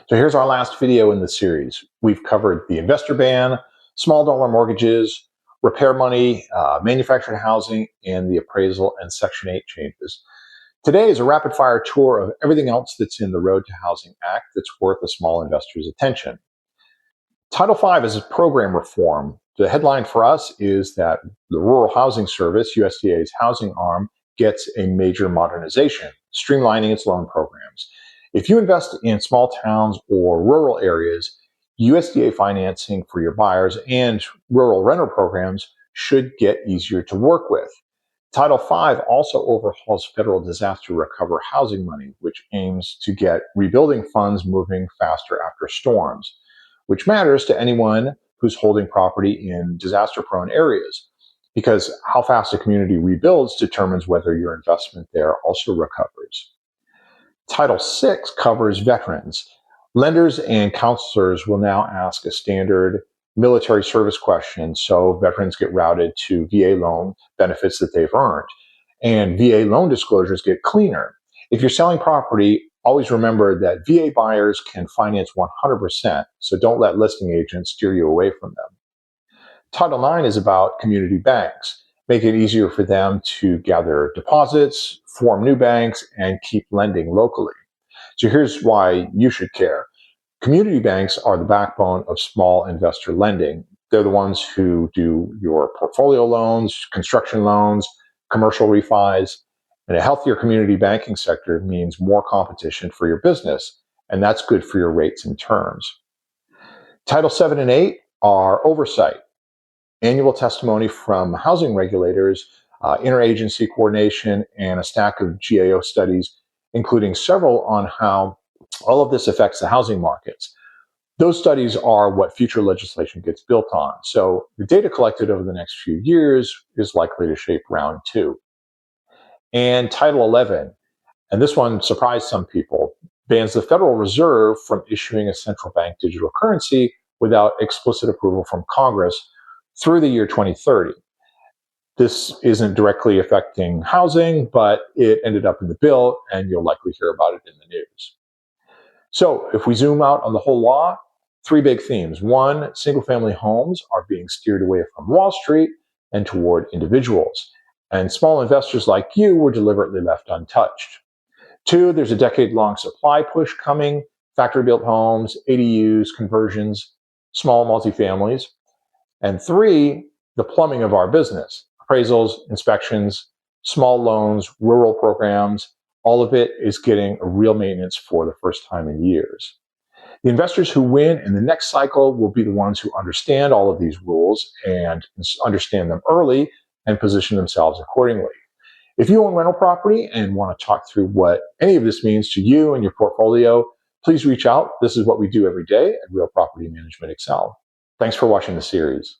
So here's our last video in the series. We've covered the investor ban, small dollar mortgages, repair money, manufactured housing, and the appraisal and Section 8 changes. Today is a rapid fire tour of everything else that's in the Road to Housing Act that's worth a small investor's attention. Title V is a program reform. The headline for us is that the Rural Housing Service, USDA's housing arm, gets a major modernization, streamlining its loan programs. If you invest in small towns or rural areas, USDA financing for your buyers and rural renter programs should get easier to work with. Title V also overhauls federal disaster recovery housing money, which aims to get rebuilding funds moving faster after storms, which matters to anyone who's holding property in disaster-prone areas, because how fast a community rebuilds determines whether your investment there also recovers. Title VI covers veterans. Lenders and counselors will now ask a standard military service question, so veterans get routed to VA loan benefits that they've earned. And VA loan disclosures get cleaner. If you're selling property, always remember that VA buyers can finance 100%, so don't let listing agents steer you away from them. Title IX is about community banks. Make it easier for them to gather deposits, form new banks, and keep lending locally. So here's why you should care. Community banks are the backbone of small investor lending. They're the ones who do your portfolio loans, construction loans, commercial refis, and a healthier community banking sector means more competition for your business, and that's good for your rates and terms. Title VII and VIII are oversight. Annual testimony from housing regulators, interagency coordination, and a stack of GAO studies, including several on how all of this affects the housing markets. Those studies are what future legislation gets built on. So the data collected over the next few years is likely to shape round two. And Title XI, and this one surprised some people, bans the Federal Reserve from issuing a central bank digital currency without explicit approval from Congress through the year 2030. This isn't directly affecting housing, but it ended up in the bill, and you'll likely hear about it in the news. So if we zoom out on the whole law, three big themes. One, single-family homes are being steered away from Wall Street and toward individuals, and small investors like you were deliberately left untouched. Two, there's a decade-long supply push coming, factory-built homes, ADUs, conversions, small multifamilies. And three, the plumbing of our business, appraisals, inspections, small loans, rural programs, all of it is getting a real maintenance for the first time in years. The investors who win in the next cycle will be the ones who understand all of these rules and understand them early and position themselves accordingly. If you own rental property and want to talk through what any of this means to you and your portfolio, please reach out. This is what we do every day at Real Property Management Excel. Thanks for watching the series.